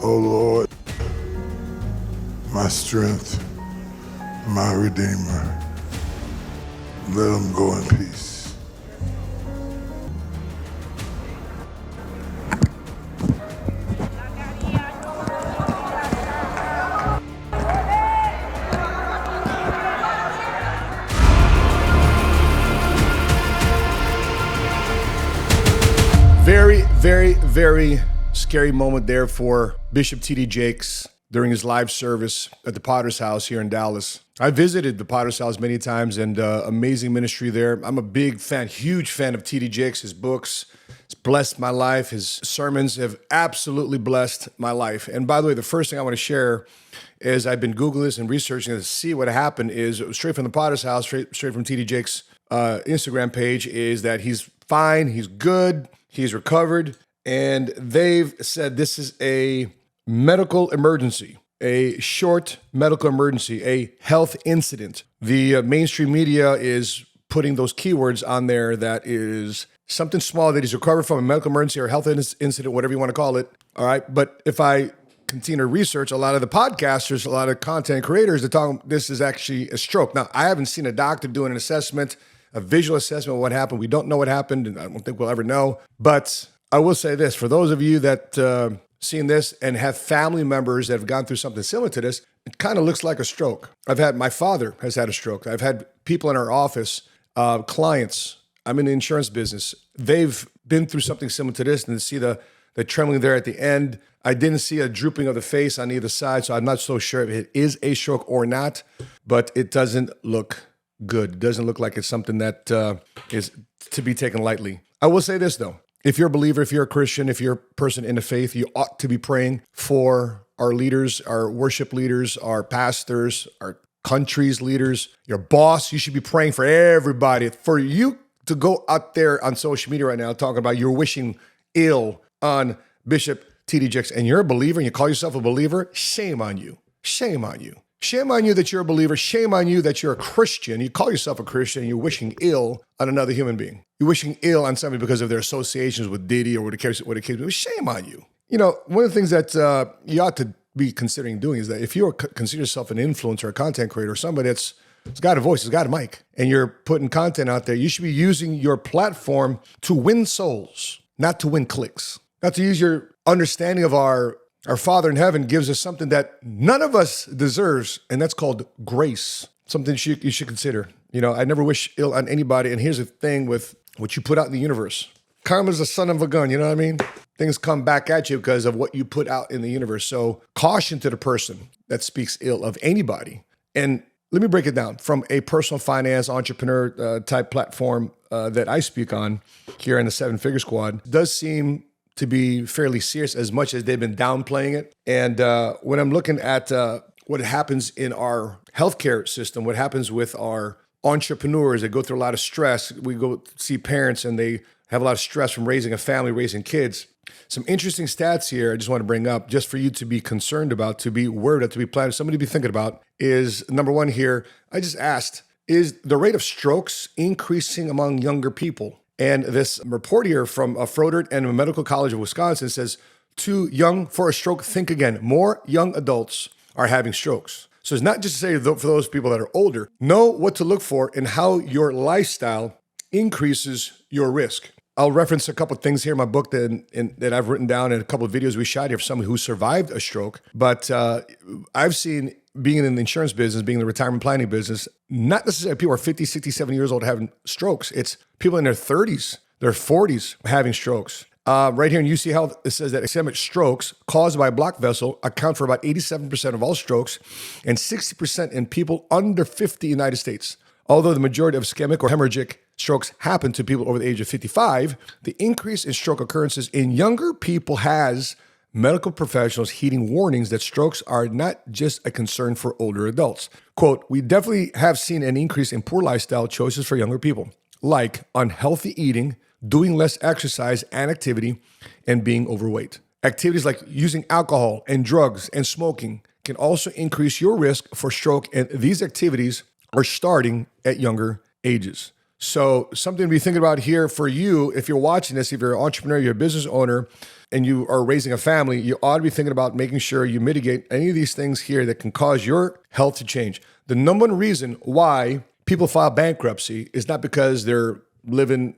O Lord, my strength, my Redeemer, let him go in peace. Very scary moment there for Bishop T.D. Jakes during his live service at the Potter's House here in Dallas. I visited the Potter's House many times, and amazing ministry there. I'm a big fan, huge fan of T.D. Jakes, his books. It's blessed my life. His sermons have absolutely blessed my life. And by the way, the first thing I want to share is I've been Googling this and researching to see what happened is straight from the Potter's House, straight from T.D. Jakes' Instagram page, is that he's fine, he's good, he's recovered, and they've said this is a medical emergency, a short medical emergency, a health incident. The mainstream media is putting those keywords on there that is something small that he's recovered from, a medical emergency or health incident, whatever you want to call it. All right. But if I continue to research, a lot of the podcasters, a lot of content creators are talking, this is actually a stroke. Now, I haven't seen a doctor doing an assessment, a visual assessment of what happened. We don't know what happened, and I don't think we'll ever know. But I will say this, for those of you that seen this and have family members that have gone through something similar to this, it kind of looks like a stroke. My father has had a stroke. I've had people in our office, clients, I'm in the insurance business. They've been through something similar to this, and to see the trembling there at the end. I didn't see a drooping of the face on either side, so I'm not so sure if it is a stroke or not, but it doesn't look good. It doesn't look like it's something that is to be taken lightly. I will say this, though. If you're a believer, if you're a Christian, if you're a person in the faith, you ought to be praying for our leaders, our worship leaders, our pastors, our country's leaders, your boss. You should be praying for everybody. For you to go out there on social media right now talking about you're wishing ill on Bishop T.D. Jakes, and you're a believer and you call yourself a believer, shame on you. Shame on you. Shame on you that you're a believer. Shame on you that you're a Christian. You call yourself a Christian and you're wishing ill on another human being. You're wishing ill on somebody because of their associations with Diddy or what the case. Shame on you. You know, one of the things that you ought to be considering doing is that if you consider yourself an influencer, a content creator, somebody that's got a voice, has got a mic, and you're putting content out there, you should be using your platform to win souls, not to win clicks. Not to use your understanding of our Father in heaven gives us something that none of us deserves, and that's called grace. Something you should consider. You know, I never wish ill on anybody, and here's the thing with what you put out in the universe. Karma's the son of a gun, you know what I mean? Things come back at you because of what you put out in the universe. So caution to the person that speaks ill of anybody. And let me break it down from a personal finance entrepreneur type platform that I speak on here in the Seven Figure Squad. It does seem to be fairly serious as much as they've been downplaying it. And when I'm looking at what happens in our healthcare system, what happens with our entrepreneurs that go through a lot of stress. We go see parents and they have a lot of stress from raising a family, raising kids. Some interesting stats here I just want to bring up just for you to be concerned about, to be worried about, to be planning, somebody to be thinking about is number one here. I just asked, is the rate of strokes increasing among younger people? And this report here from Froedtert and the Medical College of Wisconsin says, too young for a stroke, think again. More young adults are having strokes. So it's not just to say for those people that are older, know what to look for and how your lifestyle increases your risk. I'll reference a couple of things here in my book that I've written down and a couple of videos we shot here of someone who survived a stroke. But I've seen, being in the insurance business, being in the retirement planning business, not necessarily people are 50, 60, 70 years old having strokes. It's people in their 30s, their 40s having strokes. Right here in UC Health, it says that ischemic strokes caused by a blocked vessel account for about 87% of all strokes and 60% in people under 50 in the United States. Although the majority of ischemic or hemorrhagic strokes happen to people over the age of 55, the increase in stroke occurrences in younger people has medical professionals heeding warnings that strokes are not just a concern for older adults. Quote, we definitely have seen an increase in poor lifestyle choices for younger people, like unhealthy eating, doing less exercise and activity, and being overweight. Activities like using alcohol and drugs and smoking can also increase your risk for stroke, and these activities are starting at younger ages. So something to be thinking about here for you, if you're watching this, if you're an entrepreneur, you're a business owner, and you are raising a family, you ought to be thinking about making sure you mitigate any of these things here that can cause your health to change. The number one reason why people file bankruptcy is not because they're living,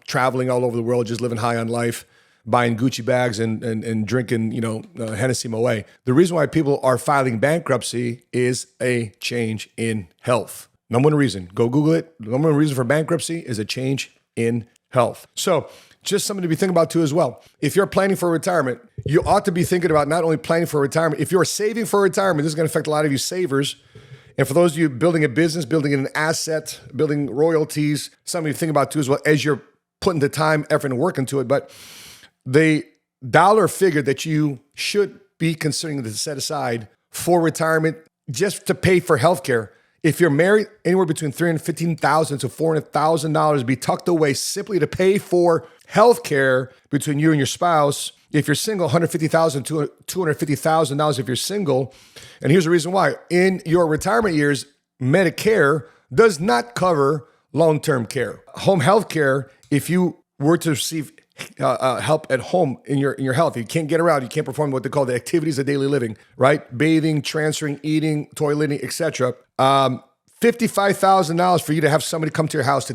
traveling all over the world, just living high on life, buying Gucci bags and drinking, Hennessy Moet. The reason why people are filing bankruptcy is a change in health. Number one reason, go Google it. The number one reason for bankruptcy is a change in health. So just something to be thinking about too as well. If you're planning for retirement, you ought to be thinking about not only planning for retirement, if you're saving for retirement, this is going to affect a lot of you savers. And for those of you building a business, building an asset, building royalties, something to think about too as well as you're putting the time, effort, and work into it. But the dollar figure that you should be considering to set aside for retirement just to pay for healthcare. If you're married, anywhere between $315,000 to $400,000 be tucked away simply to pay for healthcare between you and your spouse. If you're single, $150,000 to $250,000 if you're single. And here's the reason why. In your retirement years, Medicare does not cover long-term care. Home health care, if you were to receive help at home in your health, you can't get around, you can't perform what they call the activities of daily living, right? Bathing, transferring, eating, toileting, etc. $55,000 for you to have somebody come to your house to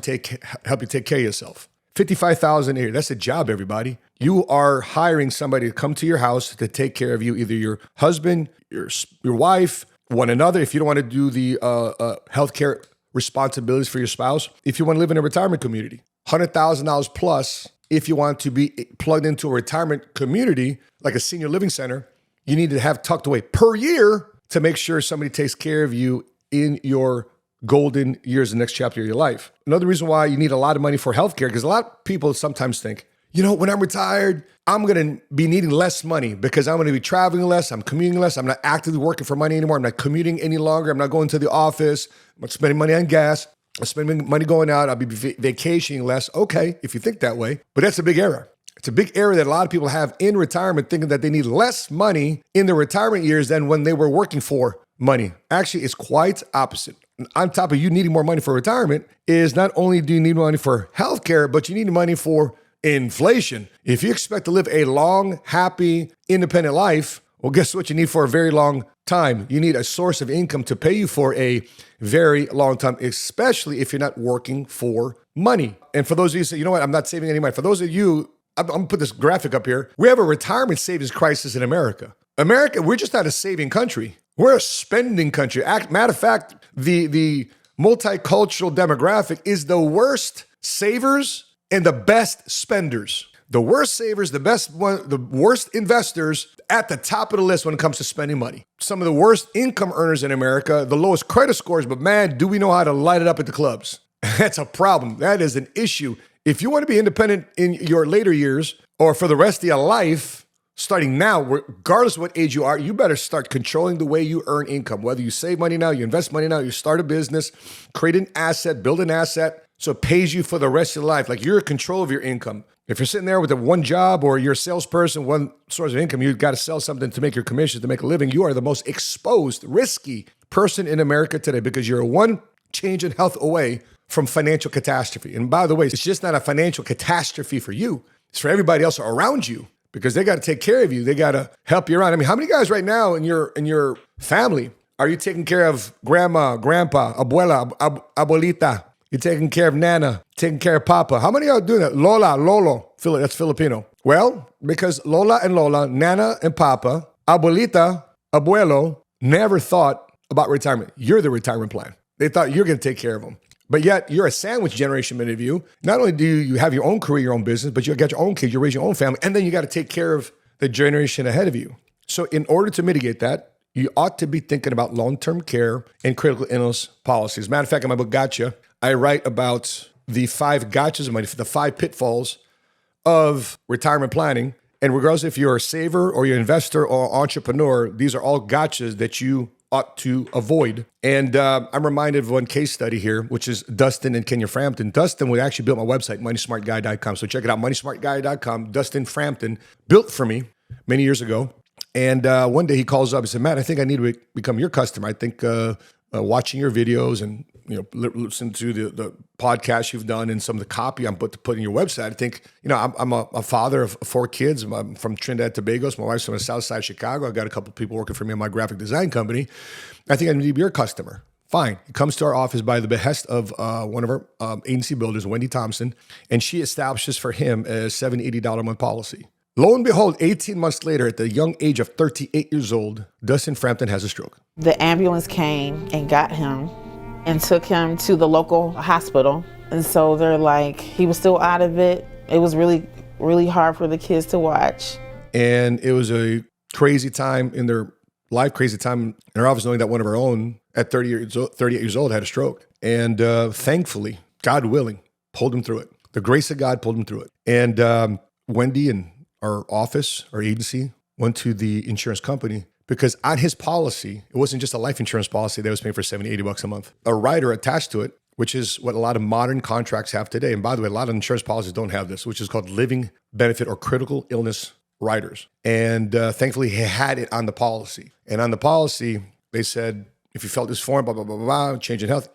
help you take care of yourself. $55,000 a year. That's a job, everybody. You are hiring somebody to come to your house to take care of you, either your husband, your wife, one another. If you don't want to do the healthcare responsibilities for your spouse, if you want to live in a retirement community, $100,000 plus. If you want to be plugged into a retirement community, like a senior living center, you need to have tucked away per year to make sure somebody takes care of you in your golden years, the next chapter of your life. Another reason why you need a lot of money for healthcare, because a lot of people sometimes think, when I'm retired, I'm going to be needing less money because I'm going to be traveling less, I'm commuting less, I'm not actively working for money anymore, I'm not commuting any longer, I'm not going to the office, I'm not spending money on gas. I'm spending money going out, I'll be vacationing less. Okay, if you think that way, but that's a big error. It's a big error that a lot of people have in retirement, thinking that they need less money in their retirement years than when they were working for money. Actually, it's quite opposite. On top of you needing more money for retirement is not only do you need money for healthcare, but you need money for inflation. If you expect to live a long, happy, independent life, well, guess what you need for a very long time? You need a source of income to pay you for a very long time, especially if you're not working for money. And for those of you who say, I'm not saving any money. For those of you, I'm going to put this graphic up here. We have a retirement savings crisis in America. We're just not a saving country. We're a spending country. Matter of fact, the multicultural demographic is the worst savers and the best spenders. The worst savers, the worst investors at the top of the list when it comes to spending money. Some of the worst income earners in America, the lowest credit scores, but man, do we know how to light it up at the clubs? That's a problem. That is an issue. If you want to be independent in your later years or for the rest of your life, starting now, regardless of what age you are, you better start controlling the way you earn income. Whether you save money now, you invest money now, you start a business, create an asset, build an asset, so it pays you for the rest of your life. Like you're in control of your income. If you're sitting there with a one job or you're a salesperson, one source of income, you've got to sell something to make your commission, to make a living. You are the most exposed, risky person in America today because you're one change in health away from financial catastrophe. And by the way, it's just not a financial catastrophe for you. It's for everybody else around you because they got to take care of you. They got to help you around. I mean, how many guys right now in your family are you taking care of grandma, grandpa, abuela, abuelita? You're taking care of Nana, taking care of Papa. How many of y'all doing that? Lola, Lolo. That's Filipino. Well, because Lola and Lola, Nana and Papa, Abuelita, Abuelo, never thought about retirement. You're the retirement plan. They thought you're going to take care of them. But yet, you're a sandwich generation, many of you. Not only do you have your own career, your own business, but you got your own kids, you raise your own family, and then you got to take care of the generation ahead of you. So in order to mitigate that, you ought to be thinking about long-term care and critical illness policies. As a matter of fact, in my book, Gotcha, I write about the 5 gotchas of money, the 5 pitfalls of retirement planning. And regardless if you're a saver or you're an investor or entrepreneur, these are all gotchas that you ought to avoid. And I'm reminded of one case study here, which is Dustin and Kenya Frampton. Dustin would actually build my website, moneysmartguy.com. So check it out, moneysmartguy.com. Dustin Frampton built for me many years ago. And one day he calls up and said, Matt, I think I need to become your customer. I think watching your videos and listen to the podcast you've done and some of the copy I'm putting your website. I think, I'm a father of 4 kids. I'm from Trinidad and Tobago. So my wife's from the south side of Chicago. I got a couple of people working for me in my graphic design company. I think I need to be your customer. Fine. He comes to our office by the behest of one of our agency builders, Wendy Thompson, and she establishes for him a $780 a month policy. Lo and behold, 18 months later, at the young age of 38 years old, Dustin Frampton has a stroke. The ambulance came and got him and took him to the local hospital. And so they're like, he was still out of it. It was really, really hard for the kids to watch. And it was a crazy time in their life, crazy time in our office, knowing that one of our own at 38 years old had a stroke. And thankfully, God willing, pulled him through it. The grace of God pulled him through it. And Wendy and our office, our agency, went to the insurance company because on his policy, it wasn't just a life insurance policy that was paying for $70, $80 a month. A rider attached to it, which is what a lot of modern contracts have today. And by the way, a lot of insurance policies don't have this, which is called living benefit or critical illness riders. And thankfully, he had it on the policy. And on the policy, they said, if you felt this form, blah, blah, blah, blah, blah, change in health.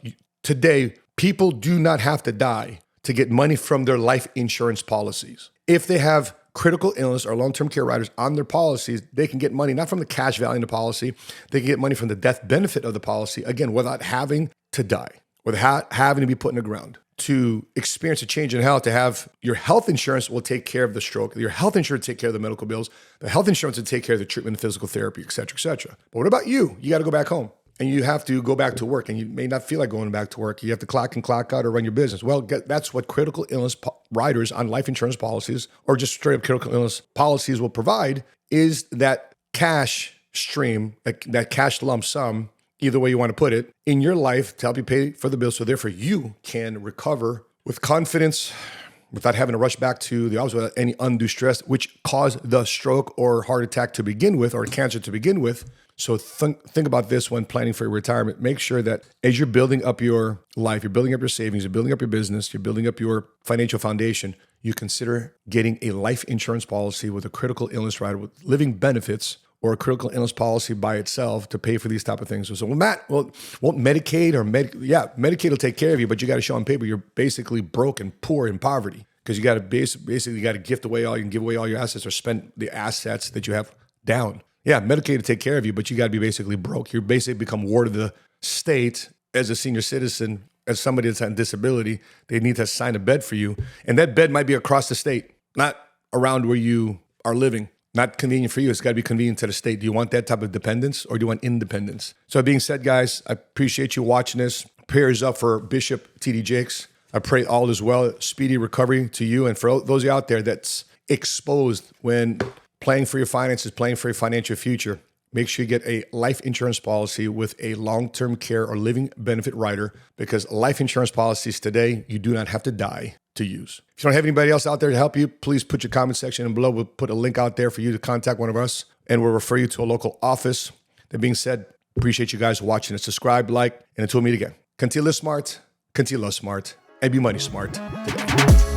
Today, people do not have to die to get money from their life insurance policies. If they have critical illness or long-term care riders on their policies, they can get money, not from the cash value in the policy, they can get money from the death benefit of the policy, again, without having to die, without having to be put in the ground. To experience a change in health, to have your health insurance will take care of the stroke, your health insurance will take care of the medical bills, the health insurance will take care of the treatment, the physical therapy, et cetera, et cetera. But what about you? You got to go back home. And you have to go back to work, and you may not feel like going back to work. You have to clock in, clock out, or run your business. Well, that's what critical illness riders on life insurance policies, or just straight up critical illness policies, will provide, is that cash stream, that cash lump sum, either way you want to put it, in your life to help you pay for the bills. So therefore, you can recover with confidence, without having to rush back to the office, without any undue stress, which caused the stroke or heart attack to begin with, or cancer to begin with. So think about this when planning for your retirement. Make sure that as you're building up your life, you're building up your savings, you're building up your business, you're building up your financial foundation, you consider getting a life insurance policy with a critical illness rider with living benefits, or a critical illness policy by itself to pay for these type of things. So, Matt, won't Medicaid or Medicaid will take care of you, but you got to show on paper you're basically broke and poor in poverty, because you got to basically got to give away all your assets, or spend the assets that you have down. Yeah, Medicaid to take care of you, but you got to be basically broke. You're basically become ward of the state as a senior citizen, as somebody that's on disability. They need to assign a bed for you. And that bed might be across the state, not around where you are living. Not convenient for you. It's got to be convenient to the state. Do you want that type of dependence, or do you want independence? So that being said, guys, I appreciate you watching this. Prayers up for Bishop T.D. Jakes. I pray all is well. Speedy recovery to you. And for those of you out there that's exposed when planning for your finances, planning for your financial future, make sure you get a life insurance policy with a long-term care or living benefit rider, because life insurance policies today, you do not have to die to use. If you don't have anybody else out there to help you, please put your comment section in below. We'll put a link out there for you to contact one of us, and we'll refer you to a local office. That being said, appreciate you guys watching. Subscribe, like, and until we meet again, continue to live smart, continue to love smart, and be money smart today.